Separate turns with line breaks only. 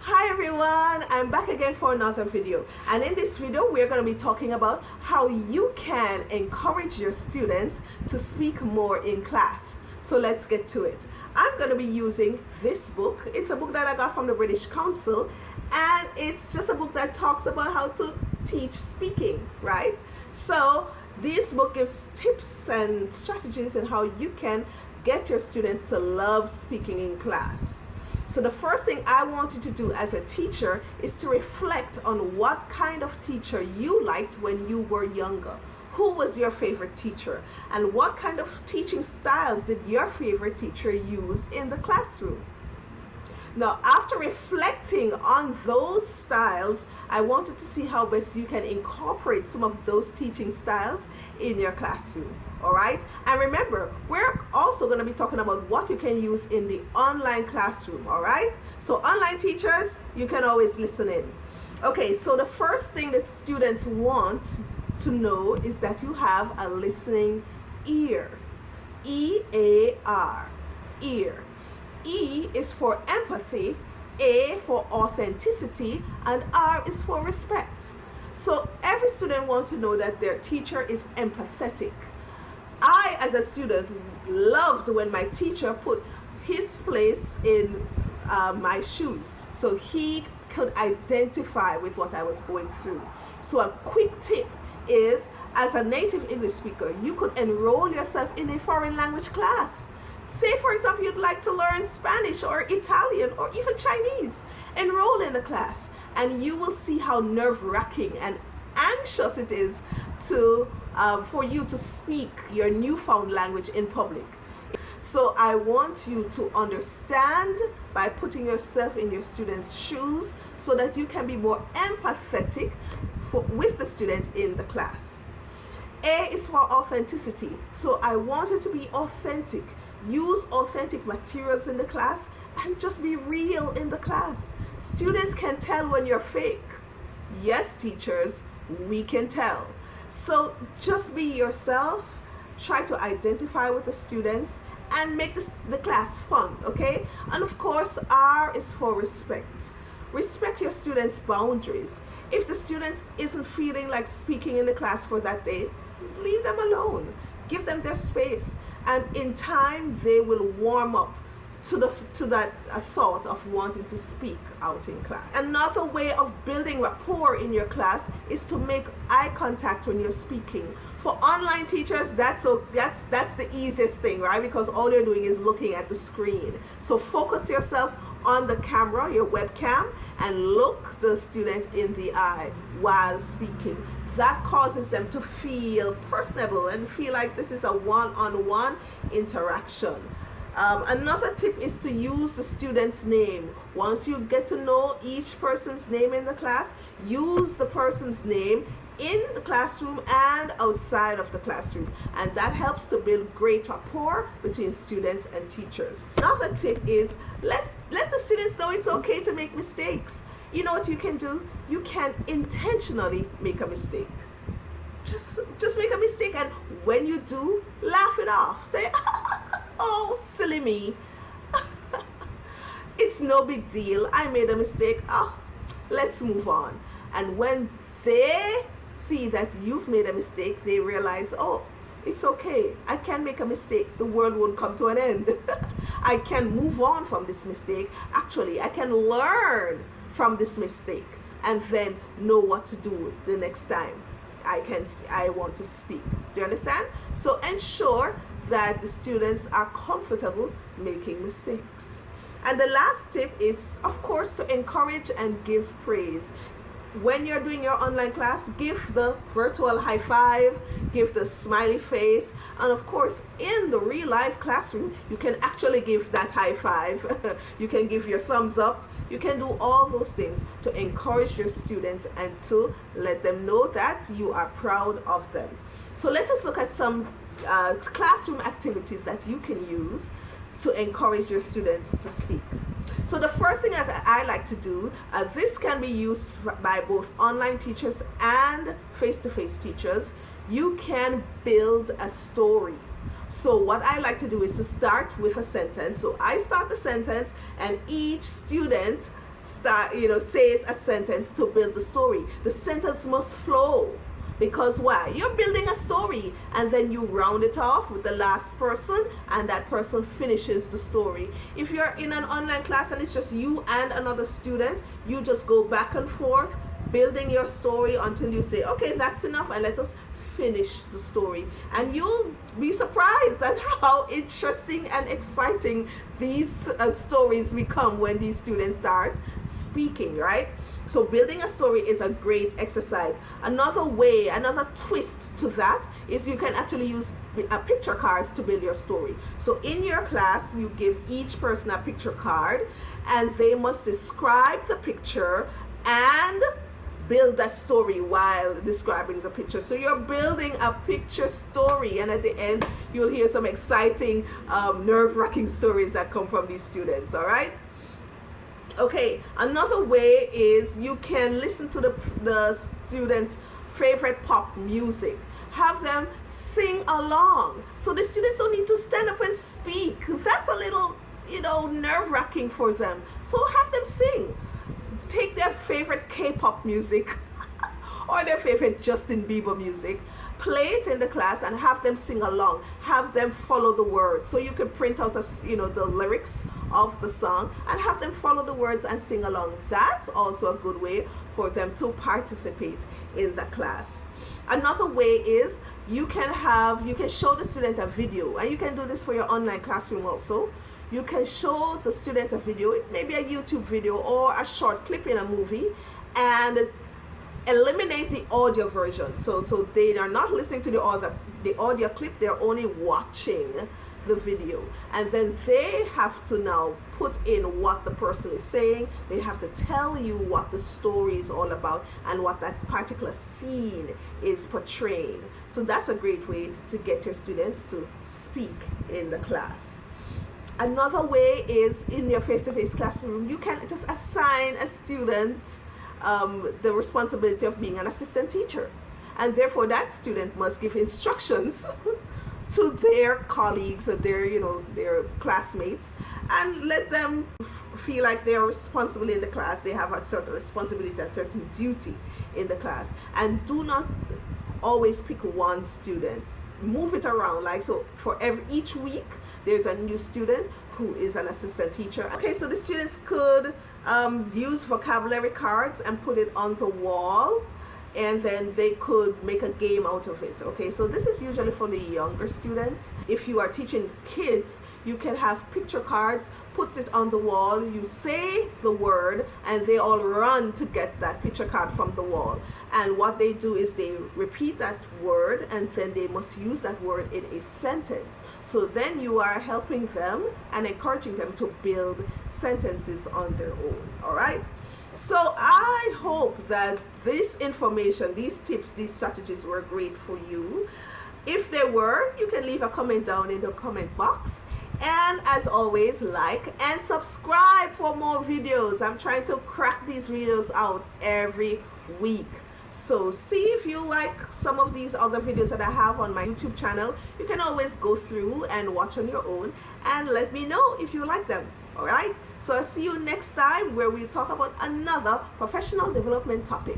Hi everyone, I'm back again for another video, and in this video we're going to be talking about how you can encourage your students to speak more in class. So let's get to it. I'm going to be using this book. It's a book that I got from the British Council, and it's just a book that talks about how to teach speaking, right? So this book gives tips and strategies on how you can get your students to love speaking in class. So the first thing I want you to do as a teacher is to reflect on what kind of teacher you liked when you were younger. Who was your favorite teacher? And what kind of teaching styles did your favorite teacher use in the classroom? Now, after reflecting on those styles, I wanted to see how best you can incorporate some of those teaching styles in your classroom. All right? And remember, we're also going to be talking about what you can use in the online classroom. All right? So online teachers, you can always listen in. Okay, so the first thing that students want to know is that you have a listening ear. E-A-R, ear. E is for empathy, A for authenticity, and R is for respect. So every student wants to know that their teacher is empathetic. I, as a student, loved when my teacher put his place in my shoes so he could identify with what I was going through. So a quick tip is, as a native English speaker, you could enroll yourself in a foreign language class. Say, for example, you'd like to learn Spanish or Italian or even Chinese. Enroll in a class and you will see how nerve-wracking and anxious it is to for you to speak your newfound language in public. So I want you to understand by putting yourself in your students' shoes so that you can be more empathetic with the student in the class. A is for authenticity. So I want you to be authentic. Use authentic materials in the class and just be real in the class. Students can tell when you're fake. Yes, teachers, we can tell. So just be yourself. Try to identify with the students and make the class fun, okay? And of course, R is for respect. Respect your students' boundaries. If the student isn't feeling like speaking in the class for that day, leave them alone. Give them their space. And in time, they will warm up to that thought of wanting to speak out in class. Another way of building rapport in your class is to make eye contact when you're speaking. For online teachers, that's the easiest thing, right? Because all you're doing is looking at the screen. So focus yourself on the camera, your webcam, and look the student in the eye while speaking. That causes them to feel personable and feel like this is a one-on-one interaction. Another tip is to use the student's name. Once you get to know each person's name in the class, use the person's name in the classroom and outside of the classroom, and that helps to build great rapport between students and teachers. Another tip is let the students know it's okay to make mistakes. You know what you can do? You can intentionally make a mistake. Just make a mistake, and when you do, laugh it off. Say, oh, silly me. It's no big deal. I made a mistake. Oh, let's move on. And when they see that you've made a mistake, they realize, oh, it's okay. I can make a mistake. The world won't come to an end. I can move on from this mistake. Actually, I can learn from this mistake and then know what to do the next time I want to speak. Do you understand? So ensure that the students are comfortable making mistakes. And the last tip is, of course, to encourage and give praise. When you're doing your online class, give the virtual high five, give the smiley face, and of course, in the real life classroom, you can actually give that high five. You can give your thumbs up. You can do all those things to encourage your students and to let them know that you are proud of them. So let us look at some classroom activities that you can use to encourage your students to speak. So the first thing that I like to do, this can be used by both online teachers and face-to-face teachers. You can build a story. So what I like to do is to start with a sentence. So I start the sentence and each student says a sentence to build the story. The sentence must flow. Because why? You're building a story, and then you round it off with the last person, and that person finishes the story. If you're in an online class and it's just you and another student, you just go back and forth building your story until you say, okay, that's enough, and let us finish the story. And you'll be surprised at how interesting and exciting these stories become when these students start speaking, right? So building a story is a great exercise. Another twist to that is you can actually use picture cards to build your story. So in your class, you give each person a picture card, and they must describe the picture and build that story while describing the picture. So you're building a picture story, and at the end, you'll hear some exciting, nerve-wracking stories that come from these students, all right? Okay, another way is you can listen to the students' favorite pop music. Have them sing along. So the students don't need to stand up and speak. That's a little, nerve-wracking for them. So have them sing. Take their favorite K-pop music or their favorite Justin Bieber music, play it in the class, and have them sing along. Have them follow the words. So you can print out the lyrics of the song and have them follow the words and sing along. That's also a good way for them to participate in the class. Another way is you can show the student a video, and you can do this for your online classroom also. You can show the student a video, it may be a YouTube video or a short clip in a movie, and eliminate the audio version. So they are not listening to the audio clip, they're only watching the video. And then they have to now put in what the person is saying. They have to tell you what the story is all about and what that particular scene is portraying. So that's a great way to get your students to speak in the class. Another way is in your face-to-face classroom, you can just assign a student the responsibility of being an assistant teacher, and therefore that student must give instructions to their colleagues or their classmates, and let them feel like they are responsible in the class. They have a certain responsibility, a certain duty in the class, and do not always pick one student. Move it around, like so for each week there's a new student who is an assistant teacher. Okay, so the students could use vocabulary cards and put it on the wall, and then they could make a game out of it. Okay, so this is usually for the younger students. If you are teaching kids, you can have picture cards, put it on the wall, you say the word, and they all run to get that picture card from the wall. And what they do is they repeat that word, and then they must use that word in a sentence. So then you are helping them and encouraging them to build sentences on their own. All right? So I hope that this information, these tips, these strategies were great for you. If they were, you can leave a comment down in the comment box. And as always, like and subscribe for more videos. I'm trying to crack these videos out every week. So see if you like some of these other videos that I have on my YouTube channel. You can always go through and watch on your own and let me know if you like them. All right? So I'll see you next time, where we'll talk about another professional development topic.